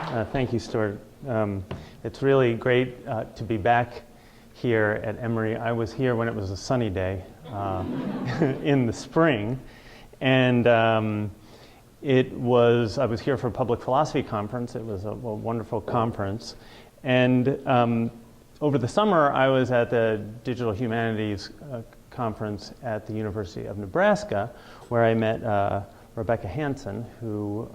Thank you, Stuart. It's really great to be back here at Emory. I was here when it was a sunny day in the spring, and I was here for a public philosophy conference. It was a wonderful conference. And over the summer, I was at the Digital Humanities conference at the University of Nebraska, where I met Rebecca Hansen, who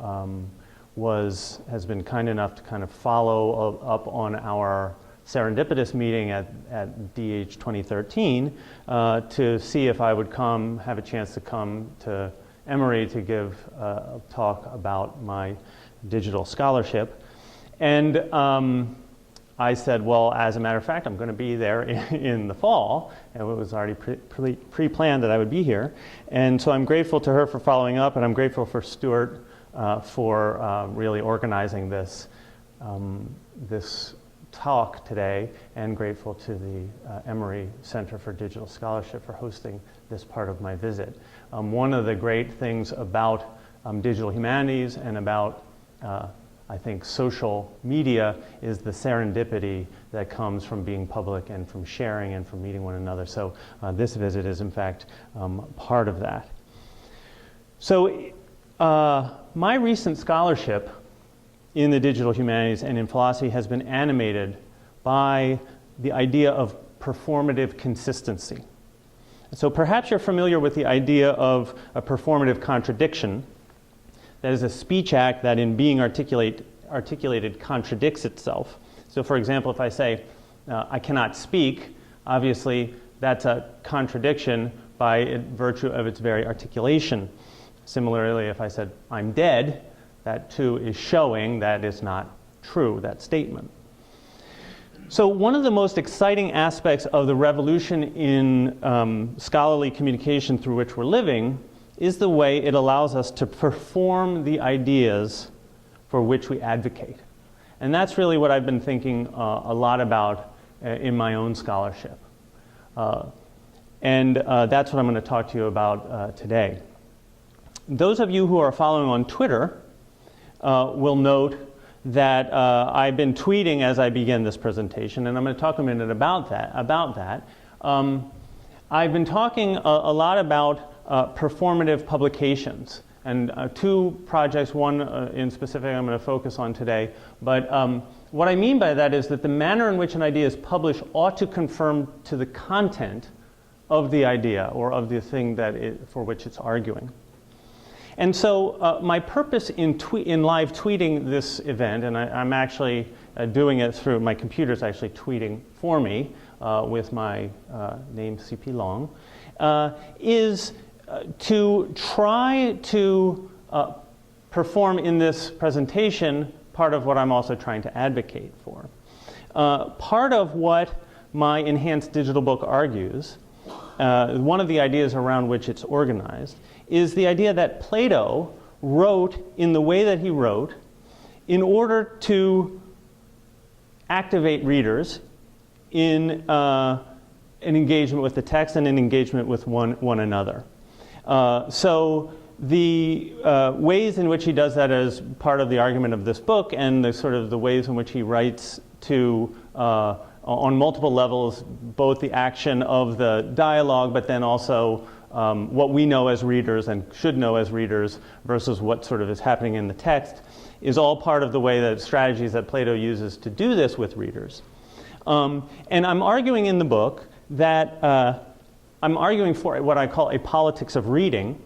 has been kind enough to kind of follow up on our serendipitous meeting at DH 2013 to see if I would have a chance to come to Emory to give a talk about my digital scholarship. And I said, well, as a matter of fact, I'm going to be there in the fall, and it was already pre-planned that I would be here. And so I'm grateful to her for following up, and I'm grateful for Stuart for really organizing this talk today, and grateful to the Emory Center for Digital Scholarship for hosting this part of my visit. One of the great things about digital humanities and about I think social media is the serendipity that comes from being public and from sharing and from meeting one another. So this visit is in fact part of that. So my recent scholarship in the digital humanities and in philosophy has been animated by the idea of performative consistency. So perhaps you're familiar with the idea of a performative contradiction. That is a speech act that in being articulated contradicts itself. So for example, if I say, I cannot speak, obviously that's a contradiction by virtue of its very articulation. Similarly, if I said, I'm dead, that too is showing that it's not true, that statement. So one of the most exciting aspects of the revolution in scholarly communication through which we're living is the way it allows us to perform the ideas for which we advocate. And that's really what I've been thinking a lot about in my own scholarship. And that's what I'm going to talk to you about today. Those of you who are following on Twitter will note that I've been tweeting as I begin this presentation, and I'm going to talk a minute about that. I've been talking a lot about performative publications, and two projects, one in specific I'm going to focus on today. But what I mean by that is that the manner in which an idea is published ought to conform to the content of the idea or of the thing for which it's arguing. And so my purpose in live tweeting this event, and I'm actually doing it through my computer's actually tweeting for me with my name CP Long, is to try to perform in this presentation part of what I'm also trying to advocate for. Part of what my enhanced digital book argues, one of the ideas around which it's organized, is the idea that Plato wrote in the way that he wrote in order to activate readers in an engagement with the text and an engagement with one another. So the ways in which he does that as part of the argument of this book, and the ways in which he writes to on multiple levels, both the action of the dialogue, but then also what we know as readers and should know as readers versus what sort of is happening in the text, is all part of the way that strategies that Plato uses to do this with readers. And I'm arguing in the book that I'm arguing for what I call a politics of reading,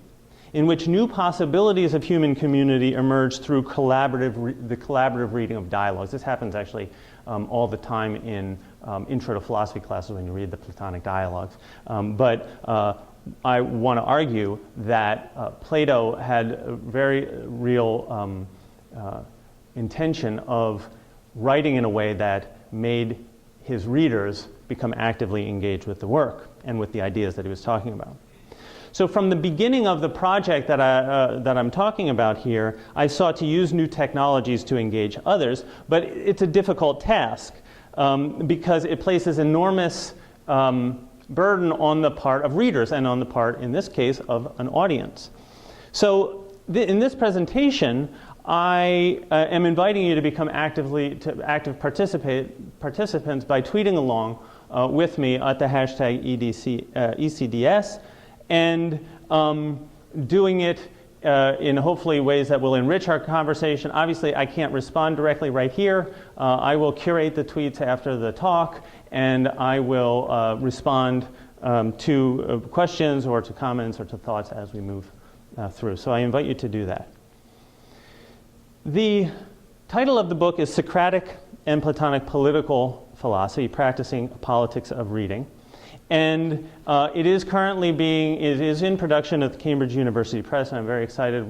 in which new possibilities of human community emerge through the collaborative reading of dialogues. This happens actually all the time in intro to philosophy classes when you read the Platonic dialogues. But I want to argue that Plato had a very real intention of writing in a way that made his readers become actively engaged with the work and with the ideas that he was talking about. So from the beginning of the project that I'm talking about here, I sought to use new technologies to engage others, but it's a difficult task because it places enormous burden on the part of readers and on the part, in this case, of an audience. So in this presentation, I am inviting you to become active participants by tweeting along with me at the hashtag ECDS, and doing it in hopefully ways that will enrich our conversation. Obviously, I can't respond directly right here. I will curate the tweets after the talk, and I will respond to questions or to comments or to thoughts as we move through. So I invite you to do that. The title of the book is Socratic and Platonic Political Philosophy, Practicing Politics of Reading. And it is currently it is in production at the Cambridge University Press, and I'm very excited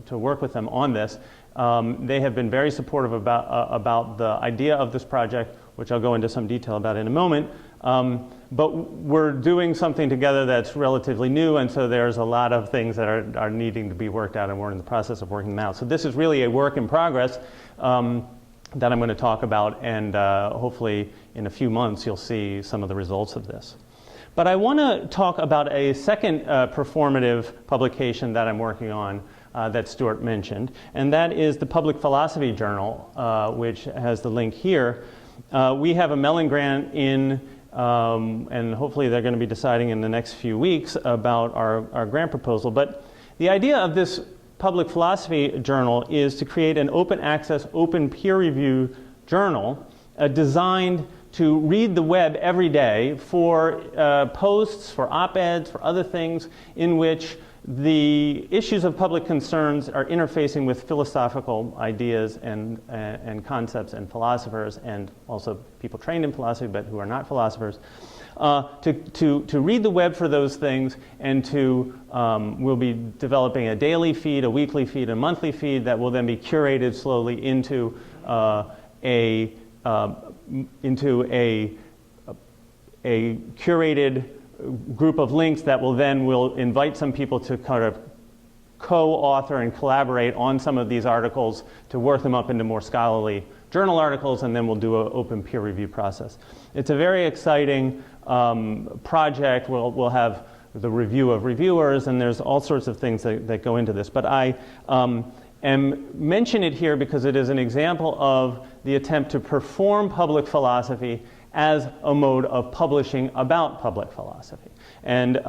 to work with them on this. They have been very supportive about the idea of this project, which I'll go into some detail about in a moment. But we're doing something together that's relatively new, and so there's a lot of things that are needing to be worked out, and we're in the process of working them out. So this is really a work in progress that I'm going to talk about, and hopefully in a few months you'll see some of the results of this. But I want to talk about a second performative publication that I'm working on that Stuart mentioned, and that is the Public Philosophy Journal, which has the link here. We have a Mellon grant in, and hopefully they're going to be deciding in the next few weeks about our grant proposal. But the idea of this Public Philosophy Journal is to create an open access, open peer review journal designed to read the web every day for posts, for op-eds, for other things in which the issues of public concerns are interfacing with philosophical ideas and concepts and philosophers, and also people trained in philosophy but who are not philosophers, to read the web for those things, and we'll be developing a daily feed, a weekly feed, a monthly feed that will then be curated slowly into a curated group of links that will invite some people to kind of co-author and collaborate on some of these articles to work them up into more scholarly journal articles, and then we'll do an open peer review process. It's a very exciting project. We'll have the review of reviewers, and there's all sorts of things that go into this. But I mention it here because it is an example of the attempt to perform public philosophy as a mode of publishing about public philosophy. And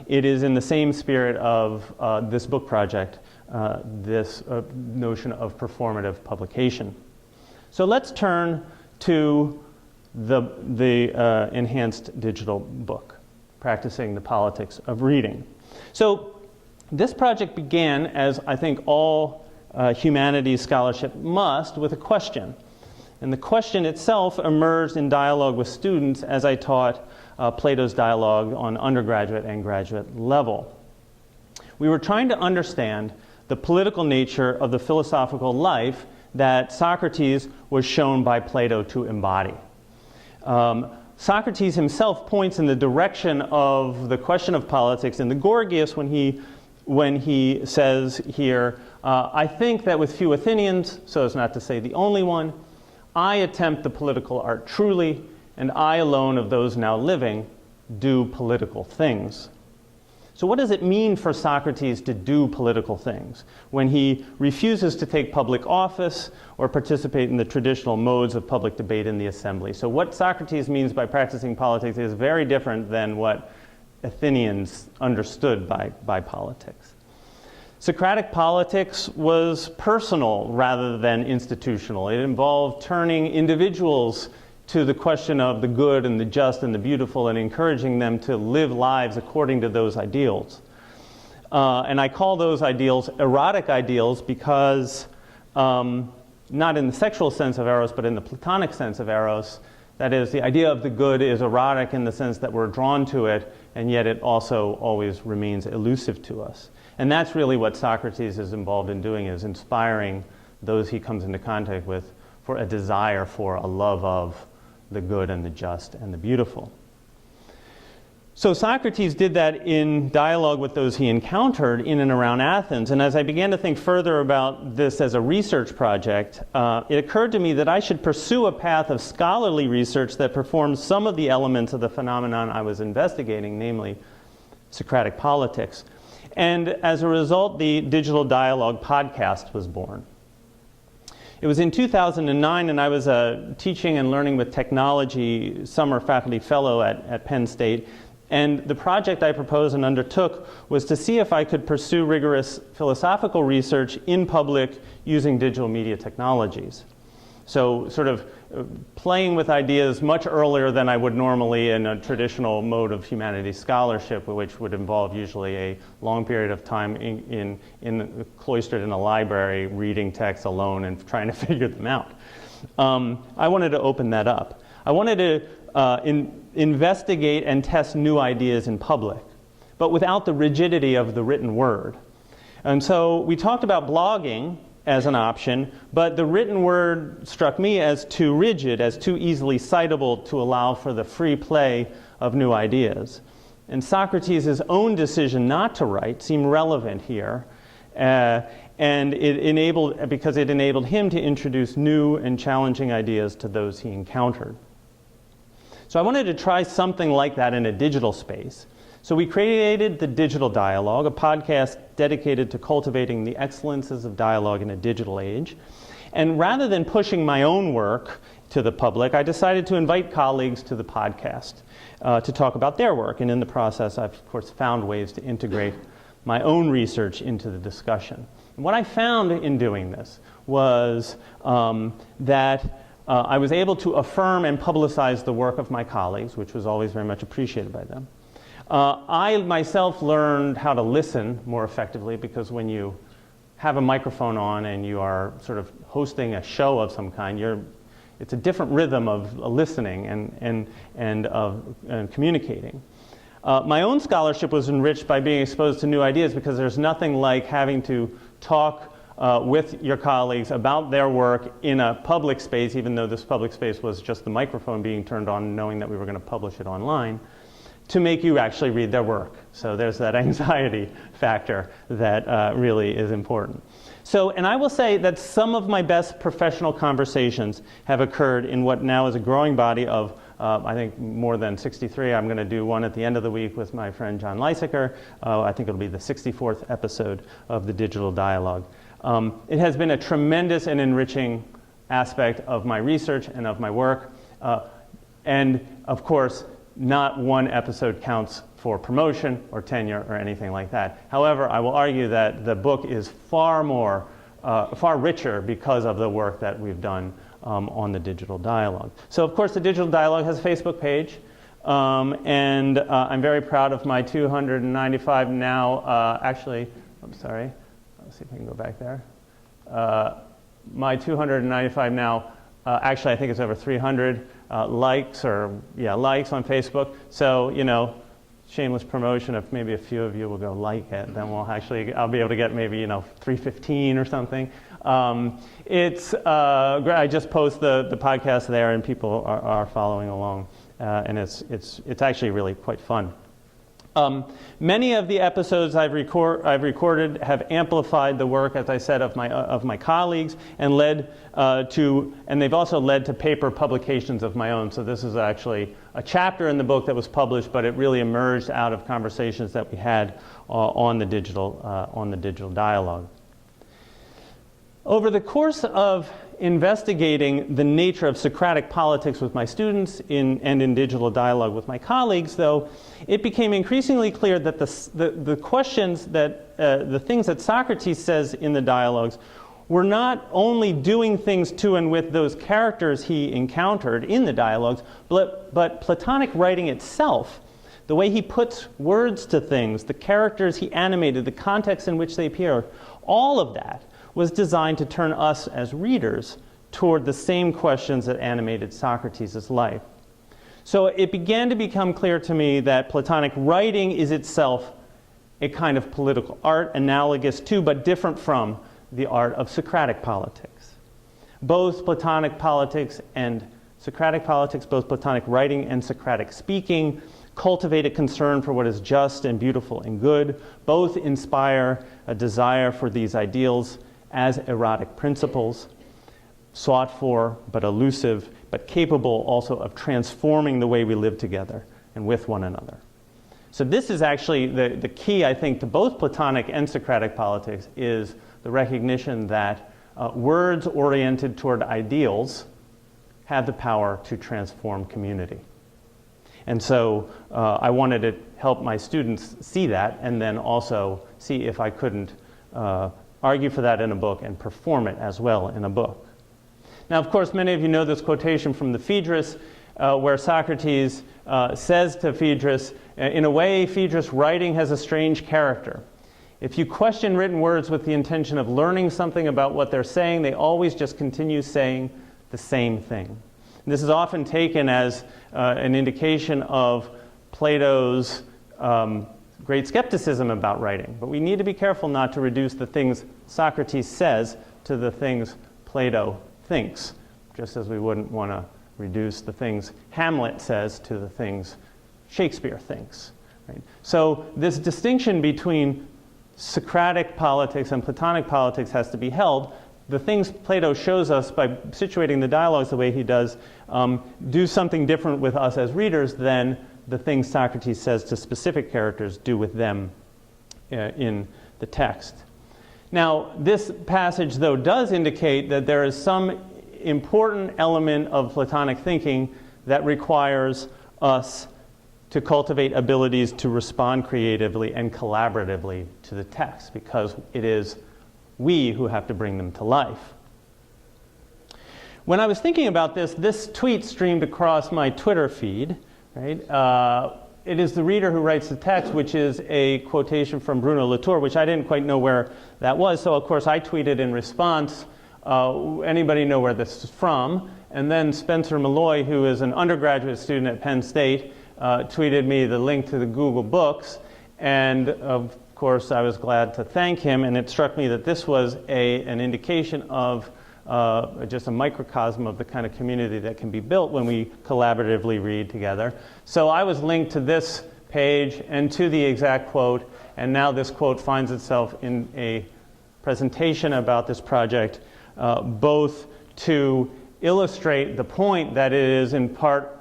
it is in the same spirit of this book project, this notion of performative publication. So let's turn to the enhanced digital book, Practicing the Politics of Reading. So this project began, as I think all humanities scholarship must, with a question. And the question itself emerged in dialogue with students as I taught Plato's dialogue on undergraduate and graduate level. We were trying to understand the political nature of the philosophical life that Socrates was shown by Plato to embody. Socrates himself points in the direction of the question of politics in the Gorgias when he says here, I think that with few Athenians, so as not to say the only one, I attempt the political art truly, and I alone of those now living do political things. So what does it mean for Socrates to do political things when he refuses to take public office or participate in the traditional modes of public debate in the assembly? So what Socrates means by practicing politics is very different than what Athenians understood by politics. Socratic politics was personal rather than institutional. It involved turning individuals to the question of the good and the just and the beautiful and encouraging them to live lives according to those ideals. And I call those ideals erotic ideals because, not in the sexual sense of eros, but in the Platonic sense of eros, that is, the idea of the good is erotic in the sense that we're drawn to it, and yet it also always remains elusive to us. And that's really what Socrates is involved in doing, is inspiring those he comes into contact with for a desire for a love of the good and the just and the beautiful. So Socrates did that in dialogue with those he encountered in and around Athens. And as I began to think further about this as a research project, it occurred to me that I should pursue a path of scholarly research that performs some of the elements of the phenomenon I was investigating, namely Socratic politics. And as a result, the Digital Dialogue podcast was born. It was in 2009, and I was a teaching and learning with technology summer faculty fellow at Penn State. And the project I proposed and undertook was to see if I could pursue rigorous philosophical research in public using digital media technologies. So sort of playing with ideas much earlier than I would normally in a traditional mode of humanities scholarship, which would involve usually a long period of time cloistered in a library, reading texts alone and trying to figure them out. I wanted to open that up. I wanted to investigate and test new ideas in public, but without the rigidity of the written word. And so we talked about blogging as an option, but the written word struck me as too rigid, as too easily citable to allow for the free play of new ideas. And Socrates' own decision not to write seemed relevant here, and because it enabled him to introduce new and challenging ideas to those he encountered. So I wanted to try something like that in a digital space. So we created the Digital Dialogue, a podcast dedicated to cultivating the excellences of dialogue in a digital age. And rather than pushing my own work to the public, I decided to invite colleagues to the podcast to talk about their work. And in the process, I've, of course, found ways to integrate my own research into the discussion. And what I found in doing this was that I was able to affirm and publicize the work of my colleagues, which was always very much appreciated by them. I myself learned how to listen more effectively, because when you have a microphone on and you are sort of hosting a show of some kind, it's a different rhythm of listening and of communicating. My own scholarship was enriched by being exposed to new ideas, because there's nothing like having to talk with your colleagues about their work in a public space, even though this public space was just the microphone being turned on, knowing that we were going to publish it online, to make you actually read their work. So there's that anxiety factor that really is important. So, and I will say that some of my best professional conversations have occurred in what now is a growing body of, I think, more than 63. I'm going to do one at the end of the week with my friend John Lysaker. I think it'll be the 64th episode of the Digital Dialogue. It has been a tremendous and enriching aspect of my research and of my work. And of course, not one episode counts for promotion or tenure or anything like that. However, I will argue that the book is far richer because of the work that we've done on the Digital Dialogue. So of course, the Digital Dialogue has a Facebook page. And I'm very proud of my 295 now, actually, I'm sorry. Let's see if I can go back there. My 295 now, actually I think it's over 300 likes on Facebook. So, shameless promotion. If maybe a few of you will go like it, then I'll be able to get maybe 315 or something. I just post the podcast there, and people are following along, and it's actually really quite fun. Many of the episodes I've recorded have amplified the work, as I said, of my colleagues, and they've also led to paper publications of my own. So this is actually a chapter in the book that was published, but it really emerged out of conversations that we had on the digital dialogue. Over the course of investigating the nature of Socratic politics with my students and in digital dialogue with my colleagues, though, it became increasingly clear that the questions the things that Socrates says in the dialogues were not only doing things to and with those characters he encountered in the dialogues, but Platonic writing itself, the way he puts words to things, the characters he animated, the context in which they appear, all of that was designed to turn us as readers toward the same questions that animated Socrates' life. So it began to become clear to me that Platonic writing is itself a kind of political art, analogous to but different from the art of Socratic politics. Both Platonic politics and Socratic politics, both Platonic writing and Socratic speaking, cultivate a concern for what is just and beautiful and good. Both inspire a desire for these ideals as erotic principles, sought for but elusive, but capable also of transforming the way we live together and with one another. So this is actually the key, I think, to both Platonic and Socratic politics, is the recognition that words oriented toward ideals have the power to transform community. And so I wanted to help my students see that, and then also see if I couldn't argue for that in a book and perform it as well in a book. Now, of course, many of you know this quotation from the Phaedrus, where Socrates says to Phaedrus, in a way, Phaedrus, writing has a strange character. If you question written words with the intention of learning something about what they're saying, they always just continue saying the same thing. And this is often taken as an indication of Plato's great skepticism about writing. But we need to be careful not to reduce the things Socrates says to the things Plato thinks, just as we wouldn't want to reduce the things Hamlet says to the things Shakespeare thinks. Right? So this distinction between Socratic politics and Platonic politics has to be held. The things Plato shows us by situating the dialogues the way he does do something different with us as readers than the things Socrates says to specific characters do with them in the text. Now, this passage, though, does indicate that there is some important element of Platonic thinking that requires us to cultivate abilities to respond creatively and collaboratively to the text, because it is we who have to bring them to life. When I was thinking about this tweet streamed across my Twitter feed. Right? It is the reader who writes the text, which is a quotation from Bruno Latour, which I didn't quite know where that was. So, of course, I tweeted in response, anybody know where this is from? And then Spencer Malloy, who is an undergraduate student at Penn State, tweeted me the link to the Google Books. And, of course, I was glad to thank him. And it struck me that this was an indication of just a microcosm of the kind of community that can be built when we collaboratively read together. So I was linked to this page and to the exact quote, and now this quote finds itself in a presentation about this project, both to illustrate the point that it is in part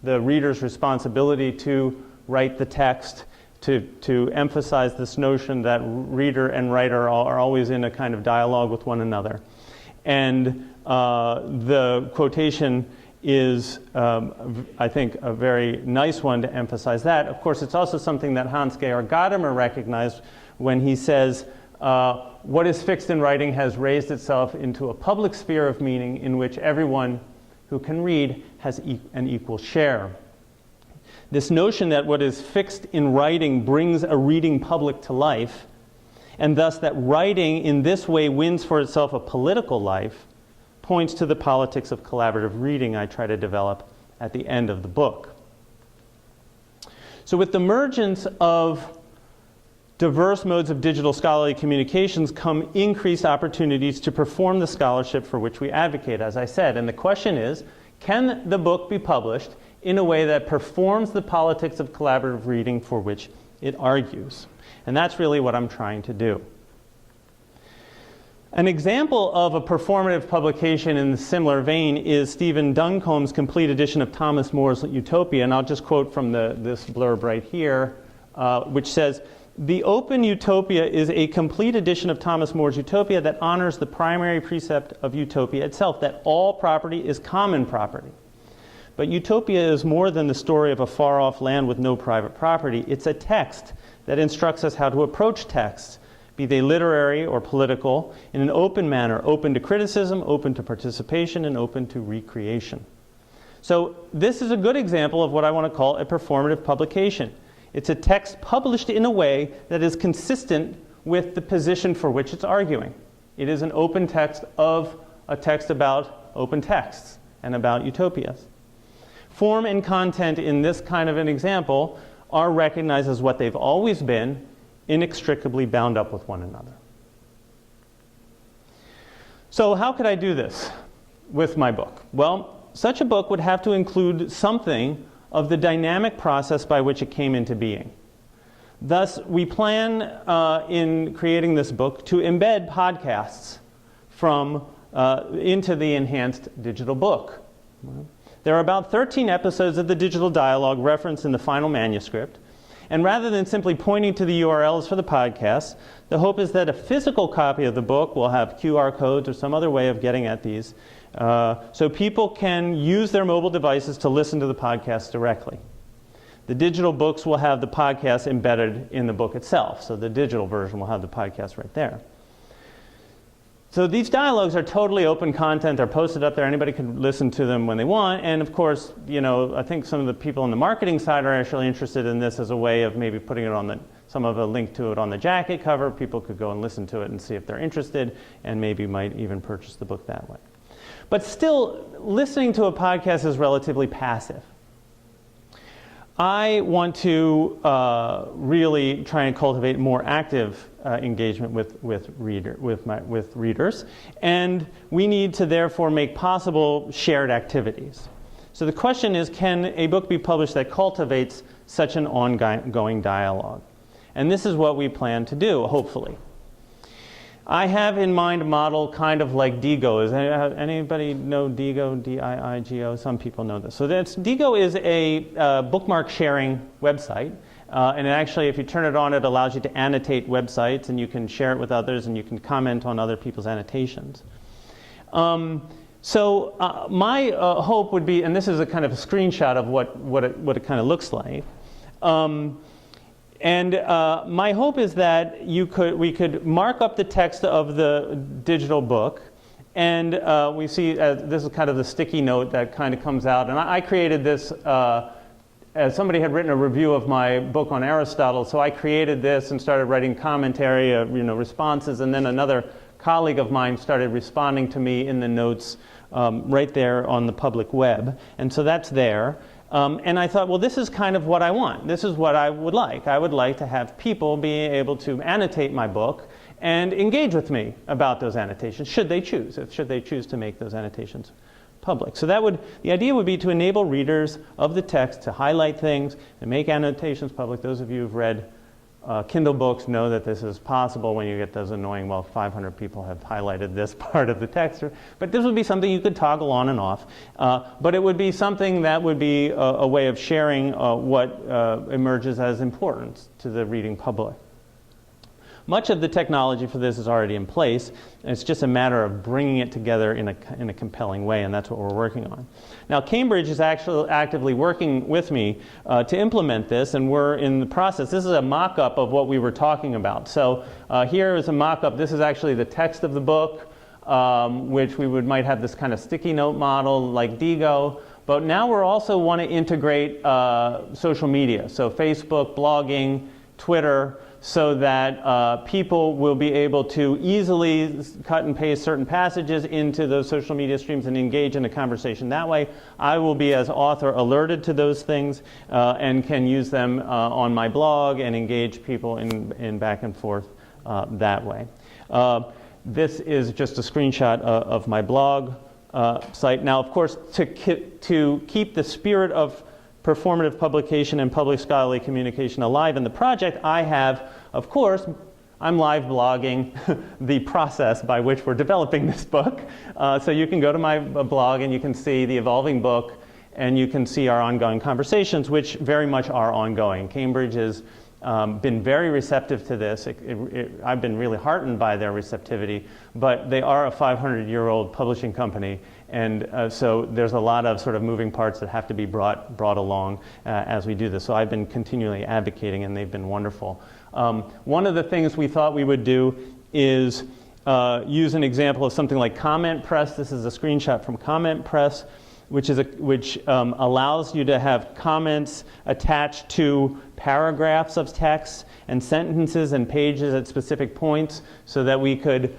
the reader's responsibility to write the text, to emphasize this notion that reader and writer are always in a kind of dialogue with one another. And the quotation is, I think, a very nice one to emphasize that. Of course, it's also something that Hans-Georg Gadamer recognized when he says, what is fixed in writing has raised itself into a public sphere of meaning in which everyone who can read has an equal share. This notion that what is fixed in writing brings a reading public to life, and thus that writing in this way wins for itself a political life, points to the politics of collaborative reading I try to develop at the end of the book. So with the emergence of diverse modes of digital scholarly communications come increased opportunities to perform the scholarship for which we advocate, as I said. And the question is, can the book be published in a way that performs the politics of collaborative reading for which it argues? And that's really what I'm trying to do. An example of a performative publication in a similar vein is Stephen Duncombe's complete edition of Thomas More's Utopia. And I'll just quote from this blurb right here, which says, "The Open Utopia is a complete edition of Thomas More's Utopia that honors the primary precept of utopia itself, that all property is common property. But utopia is more than the story of a far-off land with no private property. It's a text that instructs us how to approach texts, be they literary or political, in an open manner, open to criticism, open to participation, and open to recreation." So this is a good example of what I want to call a performative publication. It's a text published in a way that is consistent with the position for which it's arguing. It is an open text of a text about open texts and about utopias. Form and content in this kind of an example are recognized as what they've always been, inextricably bound up with one another. So how could I do this with my book? Well, such a book would have to include something of the dynamic process by which it came into being. Thus, we plan in creating this book to embed podcasts into the enhanced digital book. There are about 13 episodes of the digital dialogue referenced in the final manuscript, And rather than simply pointing to the URLs for the podcasts, the hope is that a physical copy of the book will have QR codes or some other way of getting at these, so people can use their mobile devices to listen to the podcast directly. The digital books will have the podcast embedded in the book itself, so the digital version will have the podcast right there. So these dialogues are totally open content. They're posted up there. Anybody can listen to them when they want. And of course, you know, I think some of the people on the marketing side are actually interested in this as a way of maybe putting it on some of a link to it on the jacket cover. People could go and listen to it and see if they're interested, and maybe might even purchase the book that way. But still, listening to a podcast is relatively passive. I want to really try and cultivate more active engagement with readers, and we need to therefore make possible shared activities. So the question is, can a book be published that cultivates such an ongoing dialogue? And this is what we plan to do, hopefully. I have in mind a model kind of like Digo. Does anybody know Digo? D-I-I-G-O? Some people know this. So Digo is a bookmark sharing website. And actually, if you turn it on, it allows you to annotate websites, and you can share it with others, and you can comment on other people's annotations. My hope would be, and this is a kind of a screenshot of what it kind of looks like. My hope is that we could mark up the text of the digital book, and we see this is kind of the sticky note that kind of comes out. And I created this as somebody had written a review of my book on Aristotle, so I created this and started writing commentary, responses, and then another colleague of mine started responding to me in the notes right there on the public web, and so that's there. And I thought, well, this is kind of what I want. This is what I would like. I would like to have people be able to annotate my book and engage with me about those annotations, should they choose to make those annotations public. So the idea would be to enable readers of the text to highlight things and make annotations public. Those of you who've read Kindle books know that this is possible when you get those annoying, well, 500 people have highlighted this part of the text. But this would be something you could toggle on and off. But it would be something that would be a way of sharing what emerges as important to the reading public. Much of the technology for this is already in place, and it's just a matter of bringing it together in a compelling way, and that's what we're working on. Now, Cambridge is actually actively working with me to implement this, and we're in the process. This is a mock-up of what we were talking about. So here is a mock-up. This is actually the text of the book, which we might have this kind of sticky note model like Digo. But now we're also want to integrate social media, so Facebook, blogging, Twitter, so that people will be able to easily cut and paste certain passages into those social media streams and engage in a conversation that way. I will be, as author, alerted to those things and can use them on my blog and engage people in back and forth that way. This is just a screenshot of my blog site. Now, of course, to keep the spirit of performative publication and public scholarly communication alive in the project, I have, of course, I'm live blogging the process by which we're developing this book. So you can go to my blog and you can see the evolving book, and you can see our ongoing conversations, which very much are ongoing. Cambridge has been very receptive to this. I've been really heartened by their receptivity, but they are a 500-year-old publishing company, and so there's a lot of sort of moving parts that have to be brought along as we do this. So I've been continually advocating, and they've been wonderful. One of the things we thought we would do is use an example of something like Comment Press. This is a screenshot from Comment Press, which allows you to have comments attached to paragraphs of text and sentences and pages at specific points, so that we could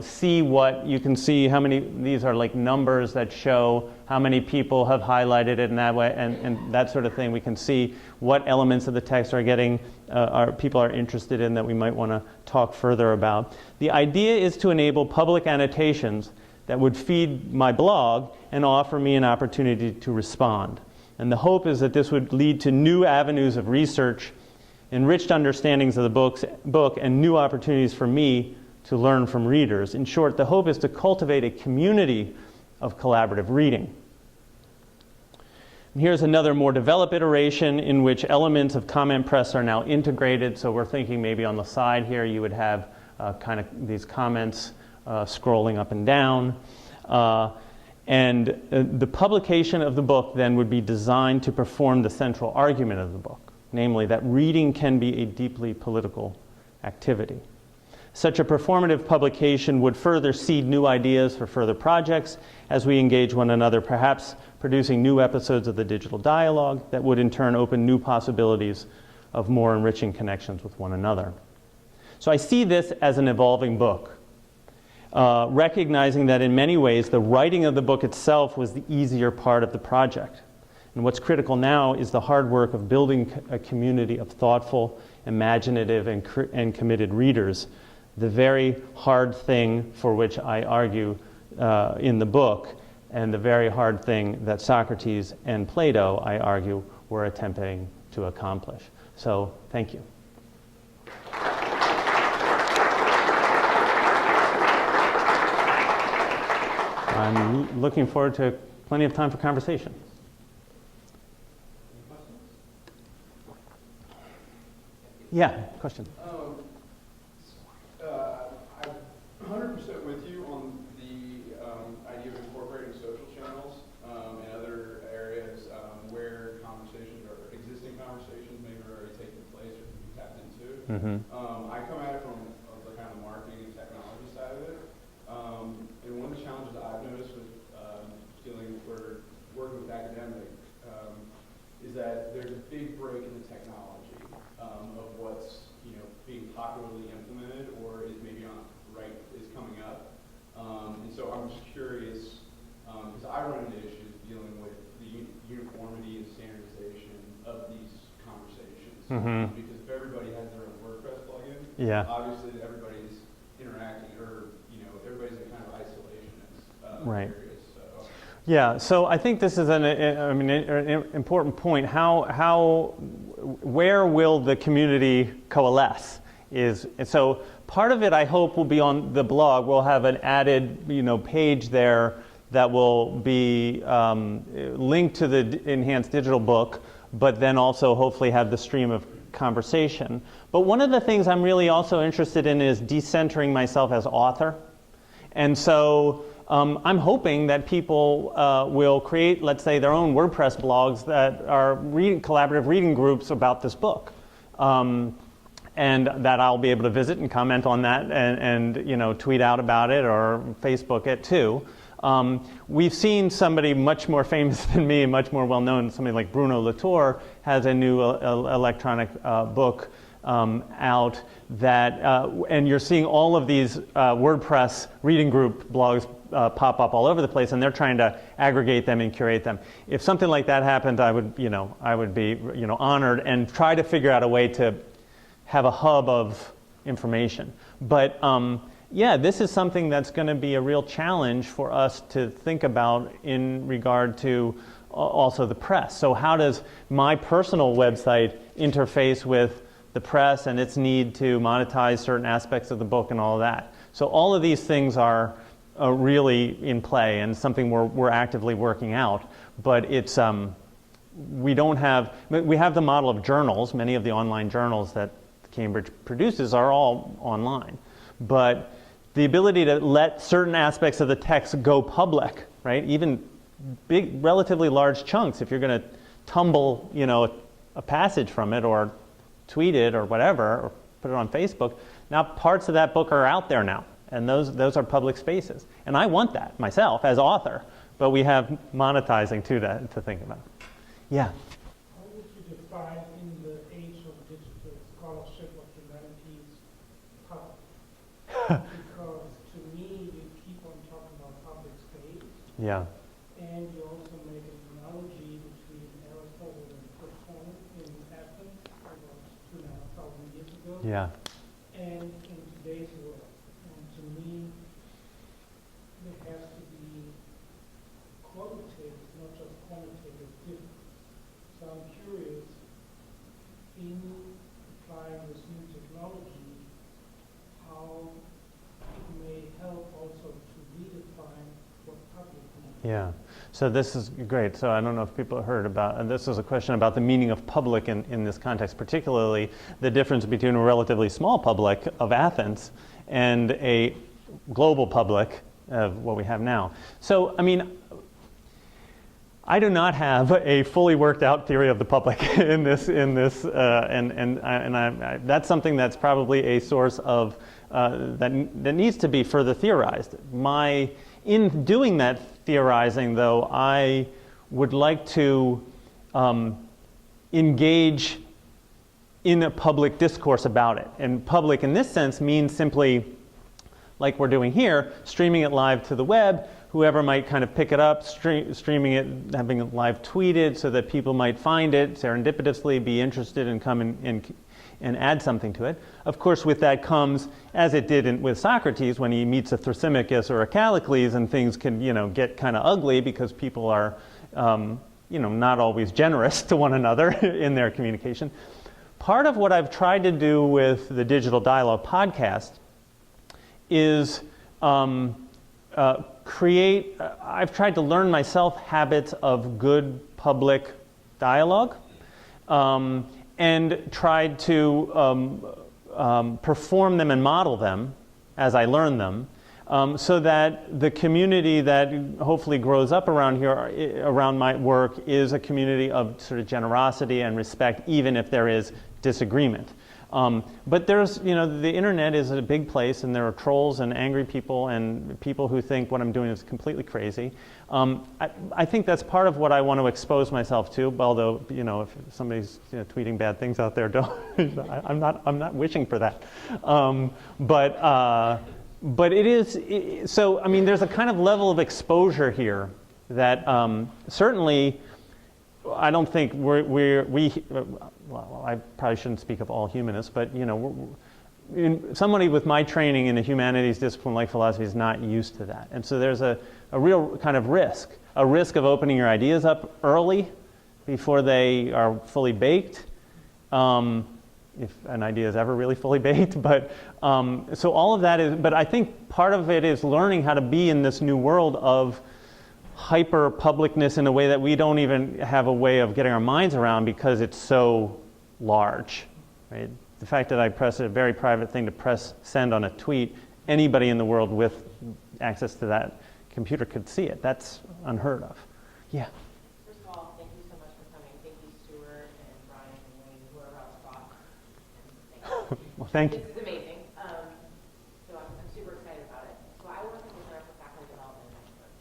see what you can see, how many, these are like numbers that show how many people have highlighted it in that way, and that sort of thing. We can see what elements of the text people are interested in that we might want to talk further about. The idea is to enable public annotations that would feed my blog and offer me an opportunity to respond. And the hope is that this would lead to new avenues of research, enriched understandings of the book, and new opportunities for me to learn from readers. In short, the hope is to cultivate a community of collaborative reading. Here's another more developed iteration in which elements of comment press are now integrated. So we're thinking maybe on the side here you would have kind of these comments scrolling up and down. And the publication of the book then would be designed to perform the central argument of the book, namely that reading can be a deeply political activity. Such a performative publication would further seed new ideas for further projects as we engage one another, perhaps producing new episodes of the digital dialogue that would in turn open new possibilities of more enriching connections with one another. So I see this as an evolving book, recognizing that in many ways the writing of the book itself was the easier part of the project. And what's critical now is the hard work of building a community of thoughtful, imaginative, and committed readers. The very hard thing for which I argue in the book, and the very hard thing that Socrates and Plato, I argue, were attempting to accomplish. So, thank you. I'm looking forward to plenty of time for conversation. Yeah, question. I'm 100% with you on the idea of incorporating social channels and other areas where conversations or existing conversations maybe are already taking place or can be tapped into. I come at it from the kind of marketing and technology side of it. And one of the challenges I've noticed with working with academics is that there's a big break in the technology of what's being popularly implemented or is maybe is coming up. And so I'm just curious, because I run into issues dealing with the uniformity and standardization of these conversations. Because if everybody has their own WordPress plugin, obviously everybody's interacting, or everybody's in kind of isolationist right. areas. So. Yeah, so I think this is an important point. Where will the community coalesce? So part of it, I hope, will be on the blog. We'll have an added, page there that will be linked to the enhanced digital book, but then also hopefully have the stream of conversation. But one of the things I'm really also interested in is decentering myself as author. And so I'm hoping that people will create, let's say, their own WordPress blogs that are collaborative reading groups about this book. And that I'll be able to visit and comment on that and tweet out about it or Facebook it too. We've seen somebody much more famous than me, much more well-known, somebody like Bruno Latour has a new electronic book out that, and you're seeing all of these WordPress reading group blogs pop up all over the place, and they're trying to aggregate them and curate them. If something like that happened, I would be honored and try to figure out a way to have a hub of information. But yeah, this is something that's going to be a real challenge for us to think about in regard to also the press. So how does my personal website interface with the press and its need to monetize certain aspects of the book and all of that? So all of these things are really in play and something we're actively working out. But it's we have the model of journals. Many of the online journals that Cambridge produces are all online. But the ability to let certain aspects of the text go public, right? Even big, relatively large chunks, if you're going to tumble, a passage from it or tweet it or whatever, or put it on Facebook, now parts of that book are out there now. And those are public spaces. And I want that myself as author, but we have monetizing too to think about. Yeah? How would you define in the age of digital scholarship of humanities public? Because to me, you keep on talking about public space. Yeah. And you also make an analogy between Aristotle and Plato in Athens about 2,500 years ago. Yeah. And in today's world. And to me, there has to be qualitative, not just quantitative difference. So I'm curious, in applying this new technology, how it may help also to redefine what public means. Yeah. So this is great. So I don't know if people heard about, and this is a question about the meaning of public in this context, particularly the difference between a relatively small public of Athens and a global public of what we have now. So, I mean, I do not have a fully worked out theory of the public in this, that's something that's probably a source of that needs to be further theorized. In doing that theorizing, though, I would like to engage in a public discourse about it. And public in this sense means simply, like we're doing here, streaming it live to the web. Whoever might kind of pick it up, streaming it, having it live tweeted so that people might find it, serendipitously be interested and come and add something to it. Of course, with that comes, as it did with Socrates, when he meets a Thrasymachus or a Callicles, and things can, get kind of ugly because people are, not always generous to one another in their communication. Part of what I've tried to do with the Digital Dialogue podcast is I've tried to learn myself habits of good public dialogue, and tried to perform them and model them as I learn them, so that the community that hopefully grows up around here, around my work, is a community of sort of generosity and respect, even if there is disagreement. But there's, the internet is a big place, and there are trolls and angry people and people who think what I'm doing is completely crazy. I think that's part of what I want to expose myself to. Although, if somebody's tweeting bad things out there, don't. I'm not wishing for that. But it is so. I mean, there's a kind of level of exposure here that certainly. I don't think well, I probably shouldn't speak of all humanists, but somebody with my training in a humanities discipline like philosophy is not used to that. And so there's a real kind of risk of opening your ideas up early before they are fully baked, if an idea is ever really fully baked. But so all of that is, but I think part of it is learning how to be in this new world of hyper-publicness in a way that we don't even have a way of getting our minds around because it's so large, right? The fact that I press a very private thing to press send on a tweet, anybody in the world with access to that computer could see it. That's unheard of. Yeah? First of all, thank you so much for coming. Thank you, Stuart and Brian and Wayne, whoever else brought. Well, thank you. This is amazing. So I'm super excited about it. So I work at the Center for Faculty Development and Expert.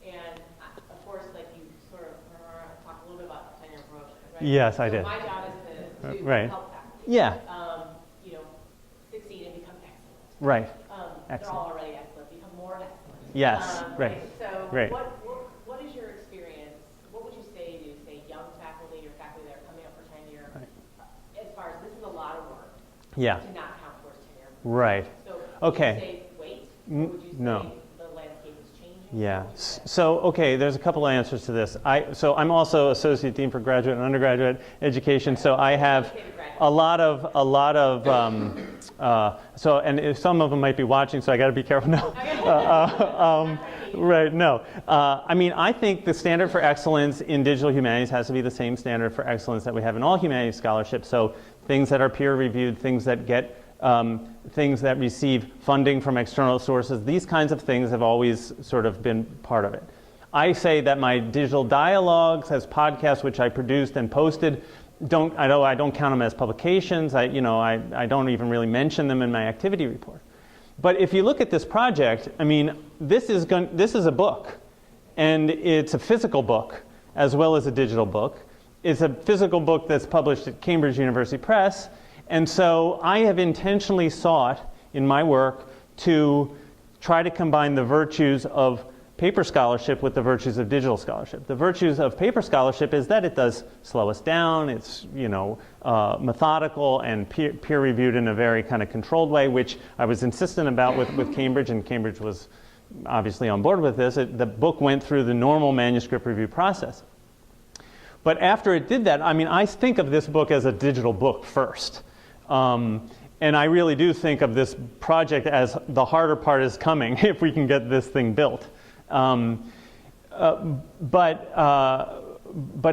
And of course, like you sort of talk a little bit about the tenure approach, right? Yes, I did. My job is to right. help faculty. Yeah. Succeed and become excellent. Right. They're all already excellent. Become more excellent. Yes. Right. So right. what is your experience? What would you say to, say, young faculty or faculty that are coming up for tenure? Right. As far as this is a lot of work. Yeah. To not count towards tenure. Right. So okay. Would you say wait? Or would you say no. the landscape is changing? Yeah. So, okay, there's a couple of answers to this. So I'm also Associate Dean for Graduate and Undergraduate Education, so I have a lot of, and if some of them might be watching, so I got to be careful now. Right, no. I mean, I think the standard for excellence in digital humanities has to be the same standard for excellence that we have in all humanities scholarship. So things that are peer-reviewed, things that get things that receive funding from external sources, these kinds of things have always sort of been part of it. I say that my digital dialogues as podcasts, which I produced and posted, I don't count them as publications. I don't even really mention them in my activity report. But if you look at this project, I mean, this is a book, and it's a physical book as well as a digital book. It's a physical book that's published at Cambridge University Press. And so I have intentionally sought in my work to try to combine the virtues of paper scholarship with the virtues of digital scholarship. The virtues of paper scholarship is that it does slow us down. It's methodical and peer-reviewed in a very kind of controlled way, which I was insistent about with Cambridge, and Cambridge was obviously on board with this. The book went through the normal manuscript review process. But after it did that, I mean, I think of this book as a digital book first. And I really do think of this project as the harder part is coming if we can get this thing built. But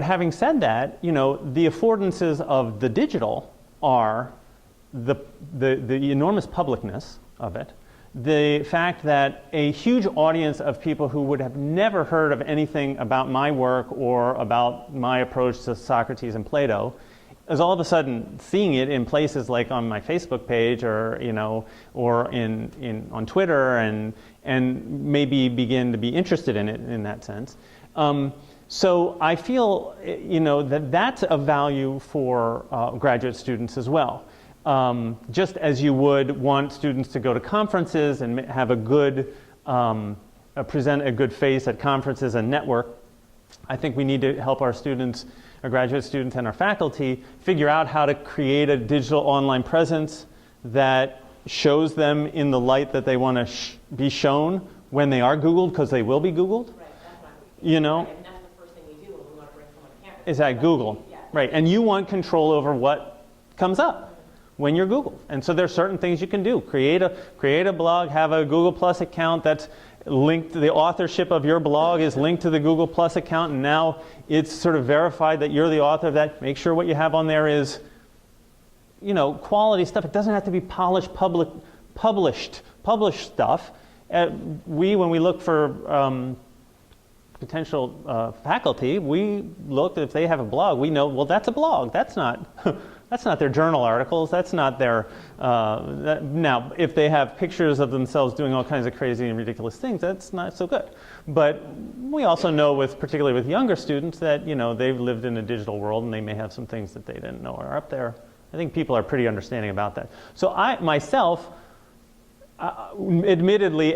having said that, the affordances of the digital are the enormous publicness of it, the fact that a huge audience of people who would have never heard of anything about my work or about my approach to Socrates and Plato is all of a sudden seeing it in places like on my Facebook page or or on Twitter and maybe begin to be interested in it in that sense. So I feel that that's of value for graduate students as well. Just as you would want students to go to conferences and have a good, present a good face at conferences and network, I think we need to help our students, our graduate students and our faculty figure out how to create a digital online presence that shows them in the light that they want to be shown when they are Googled, because they will be Googled. Right, that's what I'm You know? Right, and that's the first thing we do when we want to bring someone to campus. Is at Google. Yeah. Right, and you want control over what comes up when you're Googled. And so there's certain things you can do. Create a blog, have a Google Plus account that's linked, the authorship of your blog is linked to the Google Plus account, and now it's sort of verified that you're the author of that. Make sure what you have on there is, quality stuff. It doesn't have to be polished, published stuff. When we look for potential faculty, we look, if they have a blog, we know, well, that's a blog. That's not their journal articles. That's not their, now, if they have pictures of themselves doing all kinds of crazy and ridiculous things, that's not so good. But we also know, particularly with younger students, that they've lived in a digital world and they may have some things that they didn't know are up there. I think people are pretty understanding about that. So I, myself, admittedly,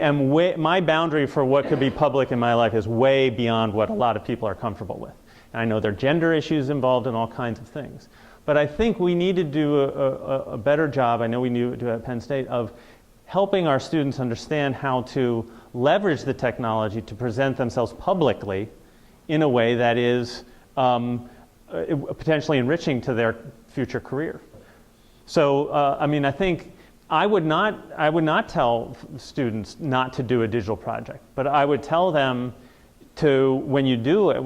my boundary for what could be public in my life is way beyond what a lot of people are comfortable with. And I know there are gender issues involved in all kinds of things. But I think we need to do a better job, I know we need to do at Penn State, of helping our students understand how to leverage the technology to present themselves publicly in a way that is potentially enriching to their future career. So, I think I would not tell students not to do a digital project, but I would tell them to, when you do it,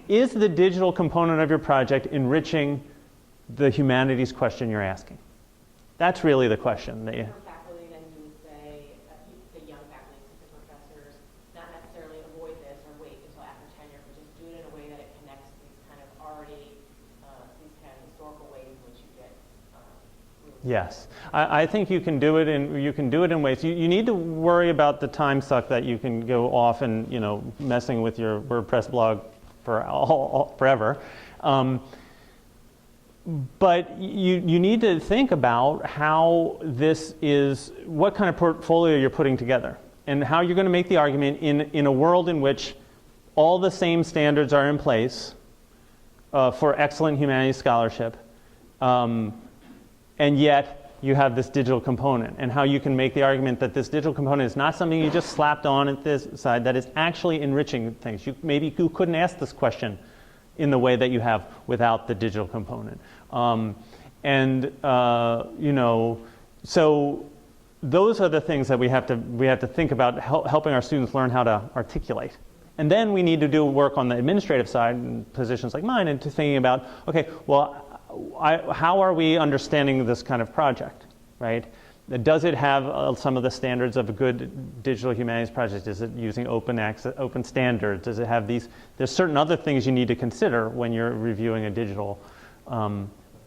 is the digital component of your project enriching the humanities question you're asking? That's really the question. For faculty, then you would say, the young faculty, assistant professors, not necessarily avoid this or wait until after tenure, but just do it in a way that it connects these kind of historical ways in which you get. Yes, I think you can do it in ways. You need to worry about the time suck that you can go off and messing with your WordPress blog forever. But you need to think about how what kind of portfolio you're putting together, and how you're going to make the argument in a world in which all the same standards are in place for excellent humanities scholarship, and yet you have this digital component, and how you can make the argument that this digital component is not something you just slapped on at this side, that is actually enriching things. Maybe you couldn't ask this question in the way that you have without the digital component. So those are the things that we have to think about, helping our students learn how to articulate. And then we need to do work on the administrative side in positions like mine, and to thinking about, okay, well, how are we understanding this kind of project, right? Does it have some of the standards of a good digital humanities project? Is it using open access, open standards? Does it have these? There's certain other things you need to consider when you're reviewing a digital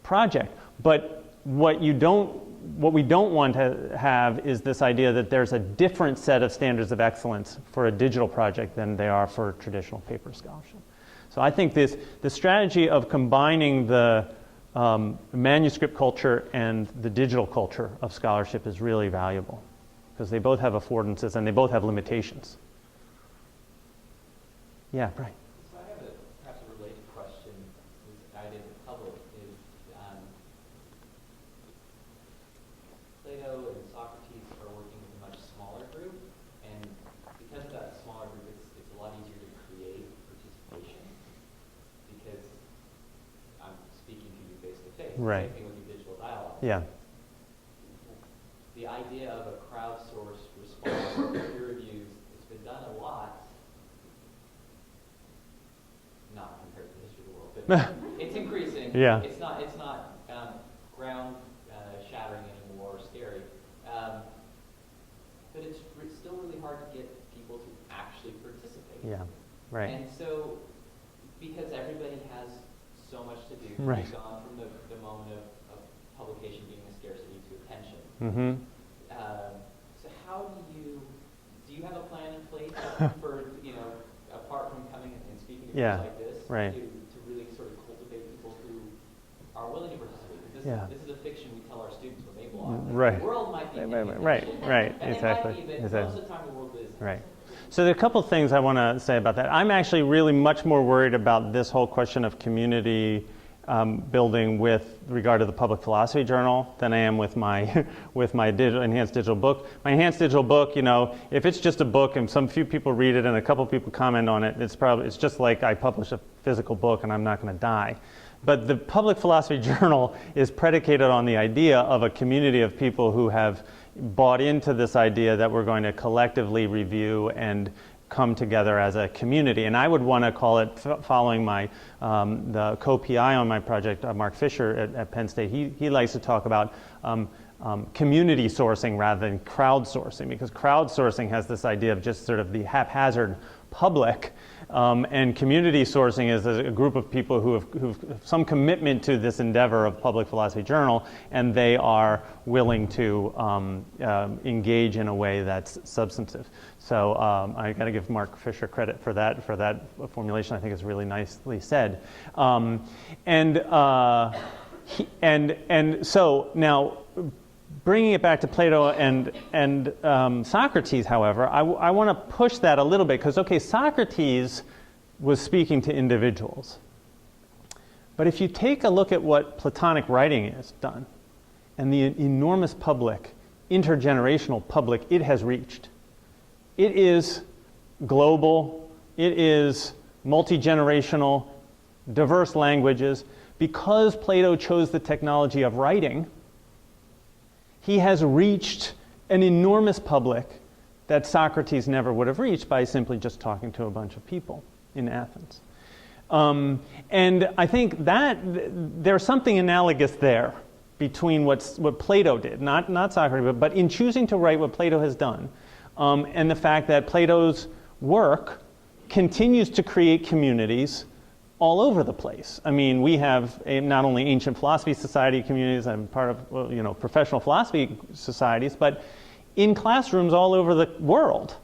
project. But what we don't want to have is this idea that there's a different set of standards of excellence for a digital project than they are for traditional paper scholarship. So I think the strategy of combining the manuscript culture and the digital culture of scholarship is really valuable, because they both have affordances and they both have limitations. Yeah, Brian. So I have perhaps a related question. This idea of the public is Plato and Socrates are working with a much smaller group, and because of that smaller group, it's a lot easier to create participation, because I'm speaking to you face to face. Right. Same thing with your digital dialogue. Yeah. The idea of a crowdsourced response to peer reviews, it's been done a lot It's increasing. Yeah. It's not ground shattering anymore or scary. But it's still really hard to get people to actually participate. Yeah, right. And so, because everybody has so much to do, Right. we've gone from the moment of publication being a scarcity to attention. Mm-hmm. So how do you have a plan in place for, apart from coming and speaking to Yeah, groups like this, right. to really sort of cultivate people who are willing to participate? Because this is a fiction we tell our students when they belong. Right. The world might be Right, and exactly. it might be, but Exactly. most of the time the world is. Right. So there are a couple of things I want to say about that. I'm actually really much more worried about this whole question of community building with regard to the Public Philosophy Journal than I am with my enhanced digital book. My enhanced digital book, if it's just a book and some few people read it and a couple people comment on it, it's just like I publish a physical book and I'm not going to die. But the Public Philosophy Journal is predicated on the idea of a community of people who have bought into this idea that we're going to collectively review and come together as a community. And I would want to call it, following my the co-PI on my project, Mark Fisher at Penn State, he likes to talk about community sourcing rather than crowdsourcing, because crowdsourcing has this idea of just sort of the haphazard public, and community sourcing is a group of people who have some commitment to this endeavor of Public Philosophy Journal, and they are willing to engage in a way that's substantive. So I got to give Mark Fisher credit for that formulation. I think it's really nicely said. And so now, bringing it back to Plato and Socrates, however, I want to push that a little bit because, okay, Socrates was speaking to individuals. But if you take a look at what Platonic writing has done and the enormous public, intergenerational public it has reached, it is global, it is multi-generational, diverse languages. Because Plato chose the technology of writing, he has reached an enormous public that Socrates never would have reached by simply just talking to a bunch of people in Athens. And I think that there's something analogous there between what Plato did, not Socrates, but in choosing to write what Plato has done, and the fact that Plato's work continues to create communities all over the place. I mean, we have not only ancient philosophy society communities, I'm part of professional philosophy societies, but in classrooms all over the world,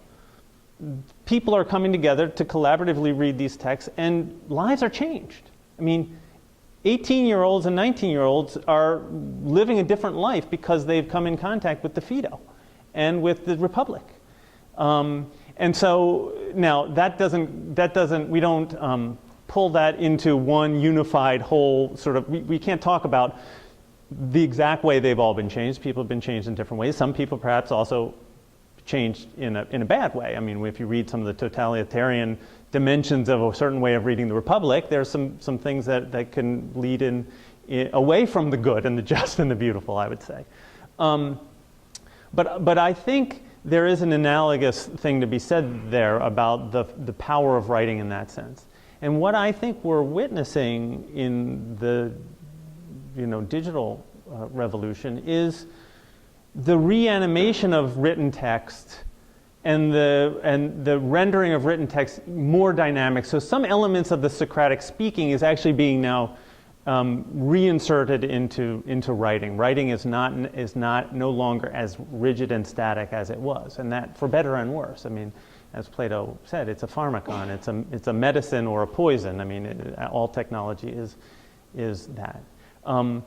people are coming together to collaboratively read these texts, and lives are changed. I mean, 18-year-olds and 19-year-olds are living a different life because they've come in contact with the Phaedo and with the Republic. And so now we don't pull that into one unified whole sort of, we can't talk about the exact way they've all been changed. People have been changed in different ways. Some people perhaps also changed in a bad way. I mean, if you read some of the totalitarian dimensions of a certain way of reading the Republic, there's some things that can lead away from the good and the just and the beautiful, I would say. But I think there is an analogous thing to be said there about the power of writing in that sense. And what I think we're witnessing in the digital revolution is the reanimation of written text and the rendering of written text more dynamic. So some elements of the Socratic speaking is actually being now reinserted into writing. Writing is no longer as rigid and static as it was, and that for better and worse. I mean, as Plato said, it's a pharmacon. It's a medicine or a poison. I mean, all technology is that. And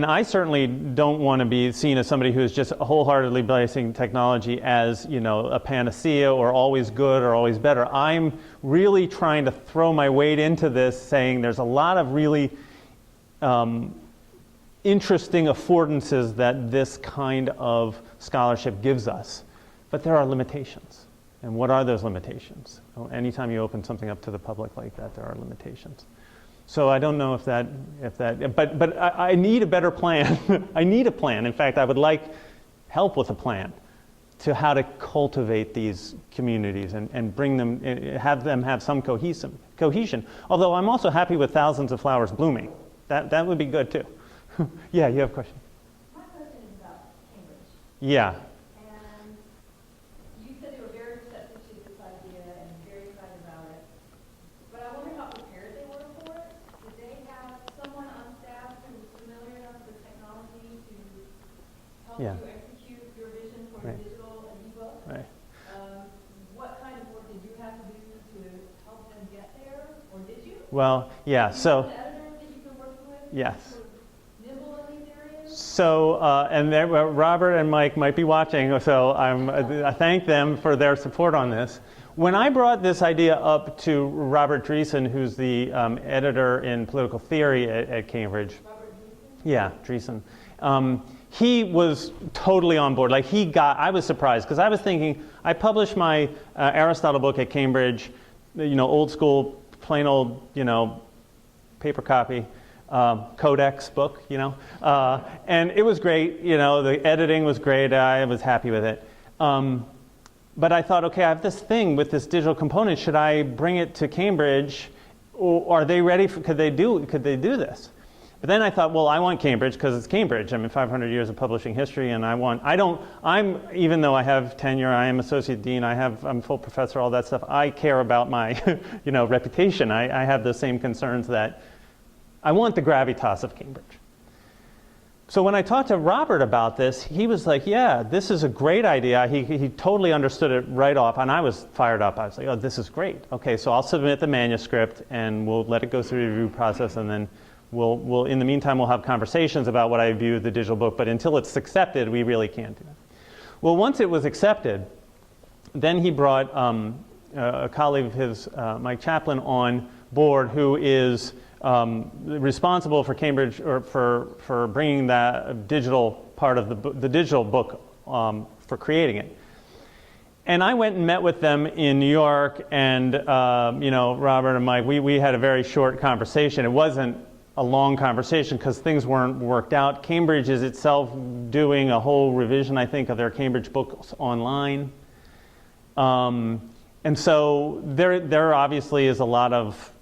I certainly don't want to be seen as somebody who is just wholeheartedly embracing technology as, a panacea or always good or always better. I'm really trying to throw my weight into this, saying there's a lot of really interesting affordances that this kind of scholarship gives us. But there are limitations. And what are those limitations? Well, anytime you open something up to the public like that, there are limitations. So I don't know but I need a better plan. I need a plan. In fact, I would like help with a plan to how to cultivate these communities and bring them, have them have some cohesion. Although I'm also happy with thousands of flowers blooming. That would be good too. Yeah, you have a question? My question is about Cambridge. Yeah. And you said they were very receptive to this idea and very excited about it. But I wonder how prepared they were for it. Did they have someone on staff who was familiar enough with technology to help Yeah. you execute your vision for Right. digital and ebook? Right. What kind of work did you have to do to help them get there, or did you? Well, yeah. Did you So. have an editor that you've been working with? Yes. Sort of nimble in these areas? So, and Robert and Mike might be watching, so I thank them for their support on this. When I brought this idea up to Robert Dreesen, who's the editor in political theory at Cambridge. Robert Dreesen? Yeah, Dreesen. He was totally on board. Like I was surprised because I was thinking, I published my Aristotle book at Cambridge, old school, plain old, paper copy. Codex book, and it was great. The editing was great. I was happy with it. But I thought, okay, I have this thing with this digital component. Should I bring it to Cambridge, or are they ready? Could they do this? But then I thought, well, I want Cambridge because it's Cambridge. 500 years of publishing history, and even though I have tenure, I am associate dean, I'm full professor, all that stuff. I care about my, reputation. I have the same concerns that. I want the gravitas of Cambridge. So when I talked to Robert about this, he was like, yeah, this is a great idea. He totally understood it right off, and I was fired up. I was like, oh, this is great. Okay, so I'll submit the manuscript, and we'll let it go through the review process, and then we'll in the meantime, we'll have conversations about what I view the digital book, but until it's accepted, we really can't do that. Well, once it was accepted, then he brought a colleague of his, Mike Chaplin, on board, who is responsible for Cambridge, or for bringing that digital part of the digital book, for creating it. And I went and met with them in New York, and Robert and Mike, we had a very short conversation. It wasn't a long conversation because things weren't worked out. Cambridge is itself doing a whole revision, I think, of their Cambridge books online. And so there obviously is a lot of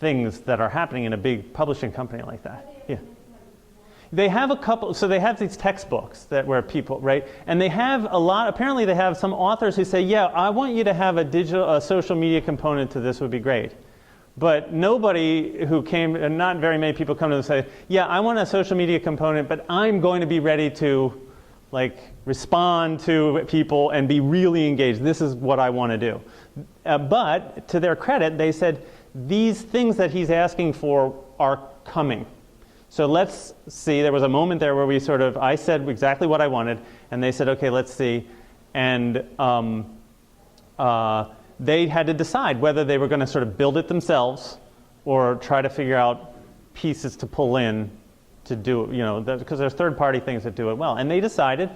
things that are happening in a big publishing company like that. Yeah. They have a couple, so they have these textbooks where people, right? And they have apparently they have some authors who say, yeah, I want you to have a social media component to this would be great. But nobody who came, and not very many people come to them and say, yeah, I want a social media component, but I'm going to be ready to respond to people and be really engaged. This is what I want to do. But to their credit, they said, these things that he's asking for are coming. So let's see, there was a moment there where I said exactly what I wanted, and they said, okay, let's see. And they had to decide whether they were going to sort of build it themselves or try to figure out pieces to pull in to do it, because there's third-party things that do it well. And they decided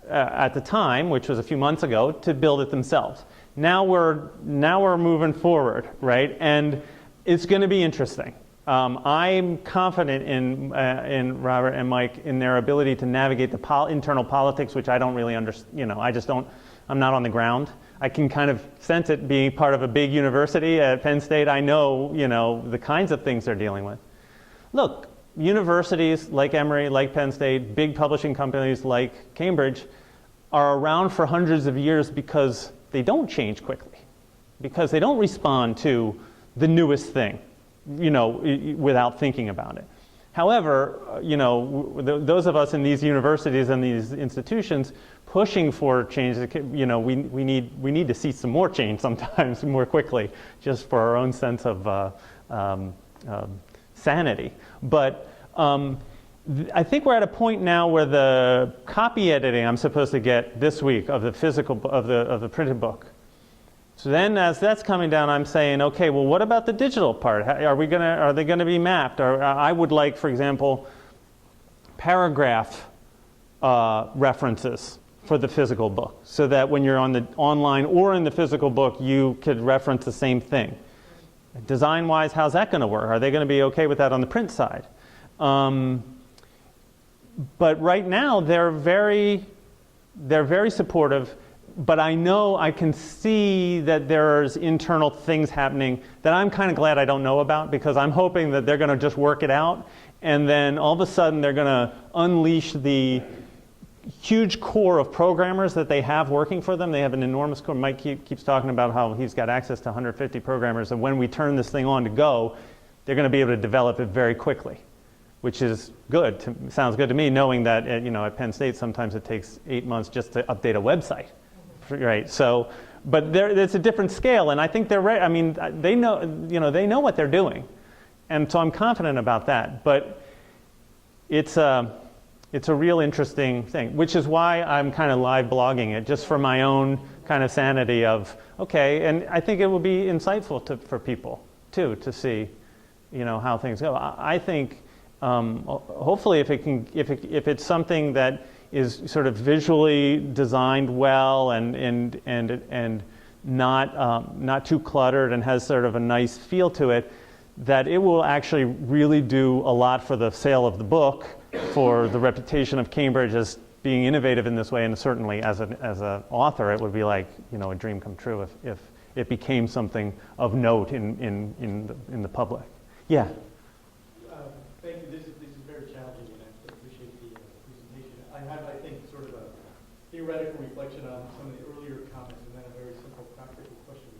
at the time, which was a few months ago, to build it themselves. Now we're moving forward, right? And it's going to be interesting. I'm confident in Robert and Mike in their ability to navigate the internal politics, which I don't really understand. I'm not on the ground. I can kind of sense it being part of a big university at Penn State. I know, the kinds of things they're dealing with. Look, universities like Emory, like Penn State, big publishing companies like Cambridge are around for hundreds of years because they don't change quickly, because they don't respond to the newest thing, without thinking about it. However, those of us in these universities and these institutions pushing for change, we need to see some more change sometimes more quickly, just for our own sense of sanity. But I think we're at a point now where the copy editing I'm supposed to get this week of the physical of the printed book. So then, as that's coming down, I'm saying, okay, well, what about the digital part? Are they gonna be mapped? Or I would like, for example, paragraph references for the physical book, so that when you're on the online or in the physical book, you could reference the same thing. Design-wise, how's that going to work? Are they going to be okay with that on the print side? But right now, they're very they're very supportive, but I know I can see that there's internal things happening that I'm kind of glad I don't know about, because I'm hoping that they're going to just work it out, and then all of a sudden they're going to unleash the huge core of programmers that they have working for them. They have an enormous core. Mike keeps talking about how he's got access to 150 programmers, and when we turn this thing on to go, they're going to be able to develop it very quickly, which is good. Sounds good to me, knowing that at Penn State sometimes it takes 8 months just to update a website, right? So, but it's a different scale, and I think they're right. I mean, they know what they're doing, and so I'm confident about that. But it's a real interesting thing, which is why I'm kind of live blogging it, just for my own kind of sanity of, okay, and I think it will be insightful for people too, to see, how things go. I think hopefully if it's something that is sort of visually designed well and not too cluttered and has sort of a nice feel to it, that it will actually really do a lot for the sale of the book, for the reputation of Cambridge as being innovative in this way, and certainly as an author, it would be like a dream come true if it became something of note in the public. Yeah. Thank you. This is very challenging, and I appreciate the presentation. I have, I think, sort of a theoretical reflection on some of the earlier comments, and then a very simple practical question.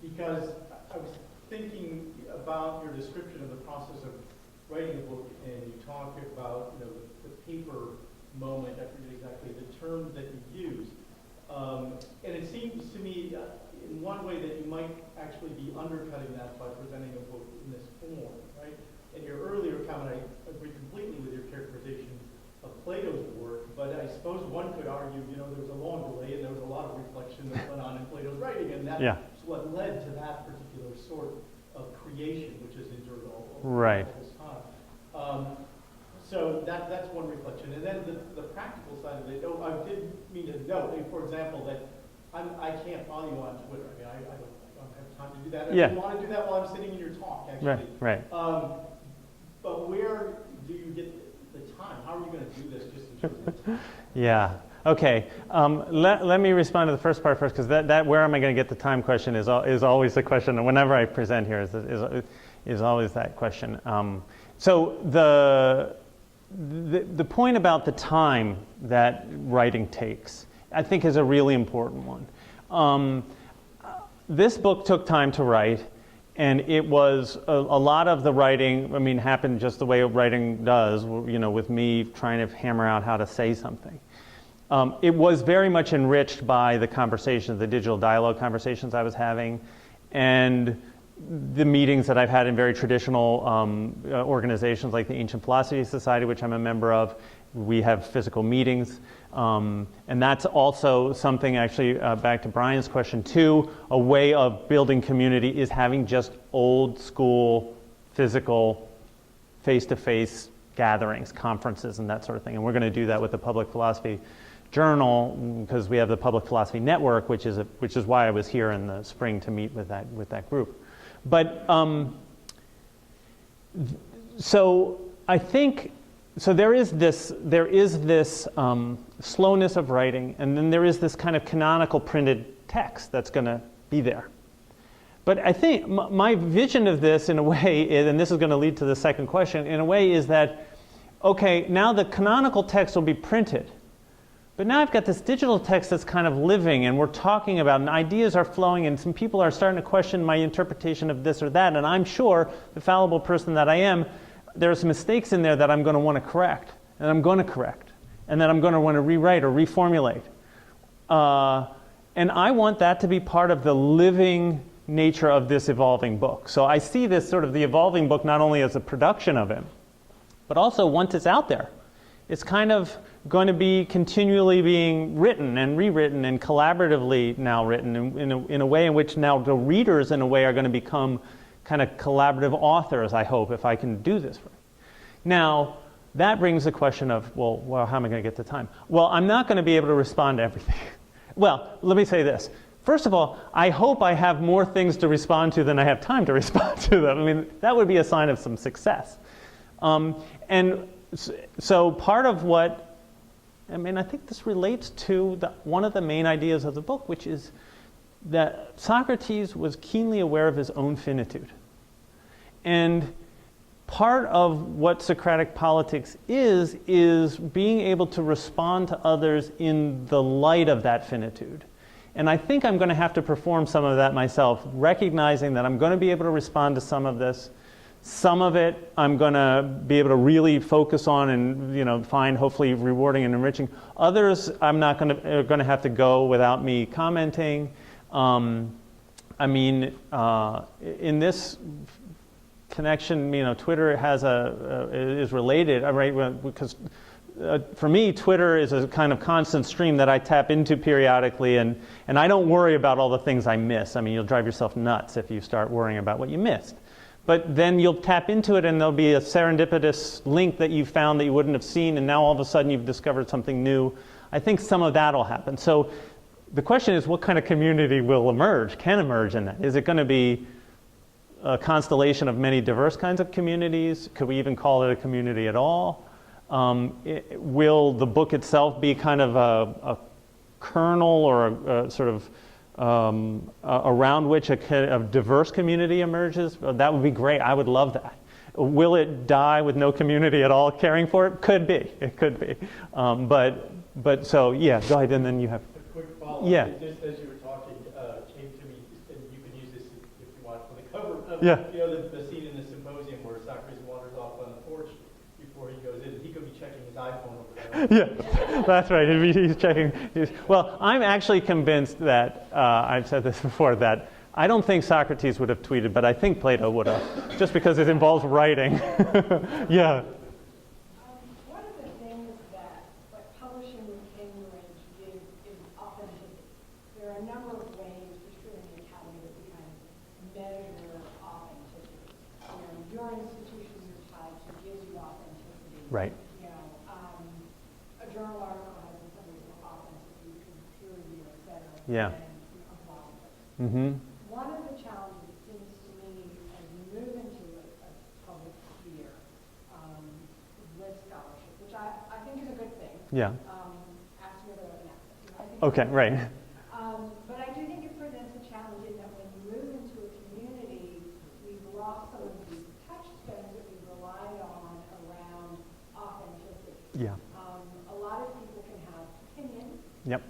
Because I was thinking about your description of the process of writing a book, and you talk about the paper moment. I forget exactly the term that you use, and it seems to me in one way that you might actually be undercutting that by presenting a book in this form, right? In your earlier comment, I agree completely with your characterization of Plato's work, but I suppose one could argue, there was a long delay and there was a lot of reflection that went on in Plato's writing, and that's what led to that particular sort of creation, which has endured all this time. So that's one reflection. And then the practical side of it, I did mean to note, for example, that I can't follow you on Twitter. I mean, I don't have time to do that. I want to do that while I'm sitting in your talk, actually. Right. But where do you get the time? How are you going to do this just in terms of time? Yeah. Okay. Let me respond to the first part first, because that where am I going to get the time question is always the question. And whenever I present here is always that question. So the point about the time that writing takes, I think, is a really important one. This book took time to write, and it was a lot of the writing, happened just the way writing does, with me trying to hammer out how to say something. It was very much enriched by the conversations, the digital dialogue conversations I was having, and the meetings that I've had in very traditional organizations like the Ancient Philosophy Society, which I'm a member of. We have physical meetings. And that's also something, actually, back to Brian's question too, a way of building community is having just old school, physical, face-to-face gatherings, conferences, and that sort of thing. And we're going to do that with the Public Philosophy Journal, because we have the Public Philosophy Network, which is why I was here in the spring to meet with that group. But so I think, so there is this slowness of writing, and then there is this kind of canonical printed text that's going to be there. But I think my vision of this, in a way, is, and this is going to lead to the second question, in a way is that, okay, now the canonical text will be printed, but now I've got this digital text that's kind of living, and we're talking about, and ideas are flowing, and some people are starting to question my interpretation of this or that, and I'm sure, the fallible person that I am, there's mistakes in there that I'm going to want to correct, and I'm going to correct, and then I'm going to want to rewrite or reformulate. And I want that to be part of the living nature of this evolving book. So I see this sort of the evolving book not only as a production of it, but also once it's out there, it's kind of going to be continually being written and rewritten and collaboratively now written in a way in which now the readers, in a way, are going to become kind of collaborative authors, I hope, if I can do this. Now, that brings the question of, well, how am I going to get the time? Well, I'm not going to be able to respond to everything. Well, let me say this. First of all, I hope I have more things to respond to than I have time to respond to them. I mean, that would be a sign of some success. And so part of what I mean, I think this relates to one of the main ideas of the book, which is that Socrates was keenly aware of his own finitude. And part of what Socratic politics is being able to respond to others in the light of that finitude. And I think I'm going to have to perform some of that myself, recognizing that I'm going to be able to respond to some of this. Some of it I'm going to be able to really focus on and find hopefully rewarding and enriching. Others I'm not going to have to go without me commenting. I mean, in this connection, Twitter has is related, right? Because for me, Twitter is a kind of constant stream that I tap into periodically, and I don't worry about all the things I miss. I mean, you'll drive yourself nuts if you start worrying about what you missed. But then you'll tap into it, and there'll be a serendipitous link that you found that you wouldn't have seen, and now all of a sudden you've discovered something new. I think some of that will happen. So the question is, what kind of community will emerge, can emerge in that? Is it going to be a constellation of many diverse kinds of communities? Could we even call it a community at all? Will the book itself be kind of a kernel or a sort of around which a diverse community emerges? That would be great. I would love that. Will it die with no community at all caring for it? Could be. It could be. But so, yeah, go ahead, and then you have... A quick follow-up. Yeah. Just as you were talking, came to me, and you can use this if you want for the cover of the scene in the symposium where Socrates wanders off on the porch before he goes in. He could be checking his iPhone over there. Yeah, that's right. He's checking. Well, I'm actually convinced that, I've said this before, that I don't think Socrates would have tweeted, but I think Plato would have, just because it involves writing. Yeah. One of the things that publishing with Cambridge gives is authenticity. There are a number of ways, particularly in the academy, that we kind of measure authenticity. Your institution, your type, gives you authenticity. Right. A journal article has some authenticity, you can peer review, et cetera. Yeah. And a blog post. Mm-hmm. One of the challenges, it seems to me, as we move into a public sphere with scholarship, which I think is a good thing. Yeah. Ask me whether I'm an Okay, right. But I do think it presents a challenge in that when you move into a community, we've lost some of the touchstones that we relied on around authenticity. Yeah. A lot of people can have opinions. Yep.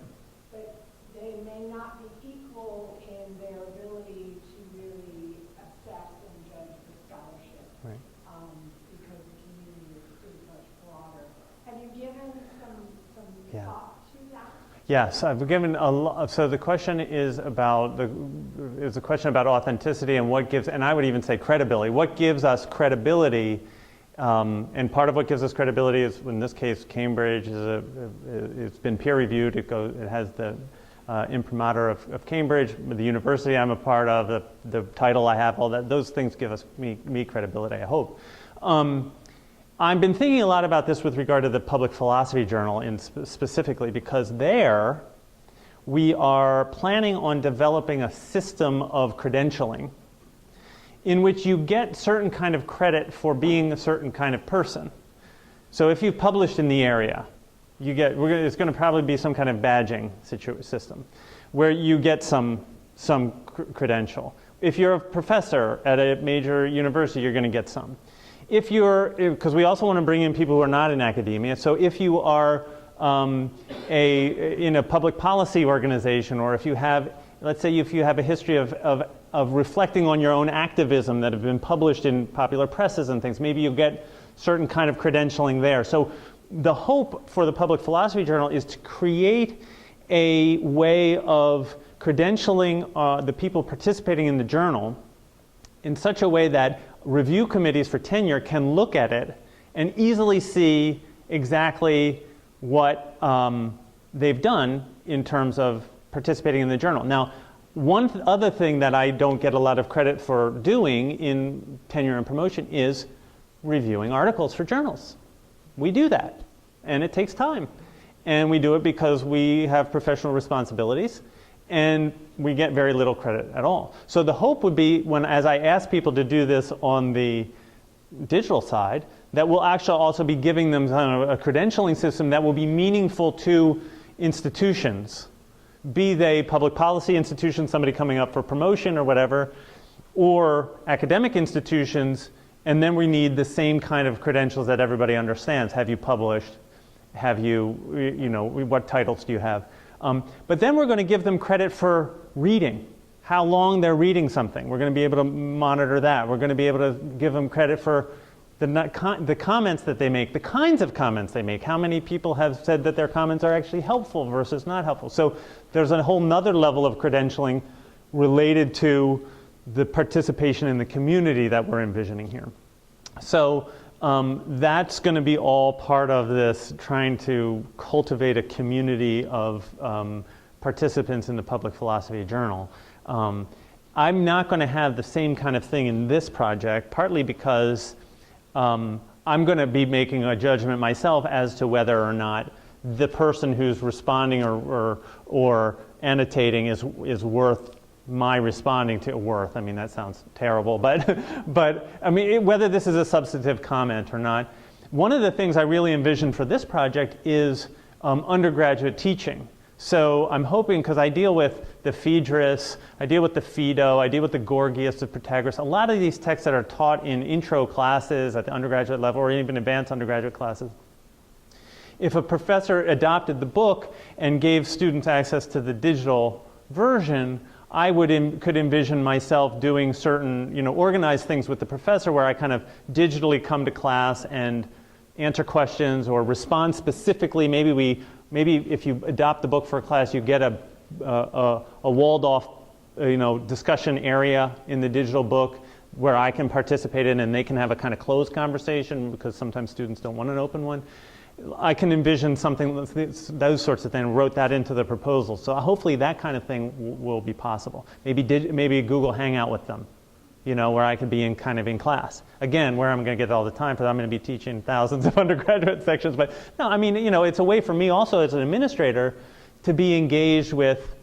But they may not be equal in their ability to really assess and judge the scholarship. Right. Because the community is much broader. Have you given some Yeah. thought to that? Yes, I've given a lot. So the question is about a question about authenticity and what gives, and I would even say credibility. What gives us credibility? And part of what gives us credibility is, in this case, Cambridge it's been peer reviewed. It has the imprimatur of Cambridge, the university I'm a part of, the title I have, all that. Those things give me credibility, I hope. I've been thinking a lot about this with regard to the Public Philosophy Journal specifically, because there we are planning on developing a system of credentialing in which you get certain kind of credit for being a certain kind of person. So if you've published in the area, it's going to probably be some kind of badging system where you get some credential. If you're a professor at a major university, you're going to get some. Because we also want to bring in people who are not in academia, so if you are in a public policy organization, or if you have, let's say if you have a history of reflecting on your own activism that have been published in popular presses and things, maybe you'll get certain kind of credentialing there. So the hope for the Public Philosophy Journal is to create a way of credentialing the people participating in the journal in such a way that review committees for tenure can look at it and easily see exactly what they've done in terms of participating in the journal. Now, one other thing that I don't get a lot of credit for doing in tenure and promotion is reviewing articles for journals. We do that, and it takes time. And we do it because we have professional responsibilities, and we get very little credit at all. So the hope would be, as I ask people to do this on the digital side, that will actually also be giving them kind of a credentialing system that will be meaningful to institutions, be they public policy institutions, somebody coming up for promotion or whatever, or academic institutions. And then we need the same kind of credentials that everybody understands. Have you published? Have you, what titles do you have? But then we're going to give them credit for reading, how long they're reading something. We're going to be able to monitor that. We're going to be able to give them credit for the comments that they make, the kinds of comments they make. How many people have said that their comments are actually helpful versus not helpful? So there's a whole nother level of credentialing related to the participation in the community that we're envisioning here. So that's going to be all part of this, trying to cultivate a community of participants in the Public Philosophy Journal. I'm not going to have the same kind of thing in this project, partly because I'm going to be making a judgment myself as to whether or not the person who's responding or annotating is worth my responding to worth. I mean, that sounds terrible, but I mean, whether this is a substantive comment or not. One of the things I really envision for this project is undergraduate teaching. So I'm hoping, because I deal with the Phaedrus, I deal with the Phaedo, I deal with the Gorgias, the Protagoras, a lot of these texts that are taught in intro classes at the undergraduate level or even advanced undergraduate classes. If a professor adopted the book and gave students access to the digital version, I could envision myself doing certain, organized things with the professor where I kind of digitally come to class and answer questions or respond specifically. Maybe if you adopt the book for a class, you get a walled off, discussion area in the digital book where I can participate in and they can have a kind of closed conversation because sometimes students don't want an open one. I can envision something, those sorts of things, wrote that into the proposal. So hopefully that kind of thing will be possible. Maybe Google Hangout with them, where I could be in class. Again, where I'm going to get all the time, because I'm going to be teaching thousands of undergraduate sections. But no, I mean, it's a way for me also as an administrator to be engaged with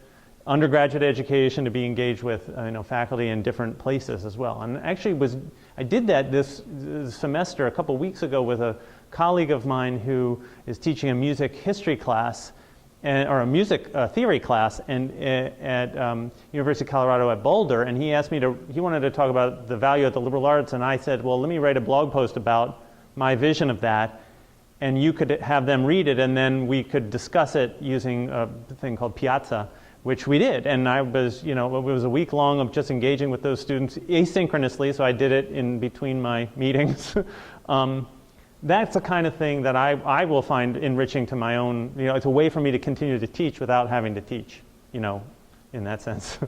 undergraduate education, to be engaged with faculty in different places as well. And actually I did that this semester a couple weeks ago with a colleague of mine who is teaching a music history class or a music theory class at University of Colorado at Boulder, and he asked me he wanted to talk about the value of the liberal arts, and I said, well, let me write a blog post about my vision of that, and you could have them read it, and then we could discuss it using a thing called Piazza, which we did. And I was, it was a week long of just engaging with those students asynchronously, so I did it in between my meetings. That's the kind of thing that I will find enriching to my own, it's a way for me to continue to teach without having to teach, in that sense.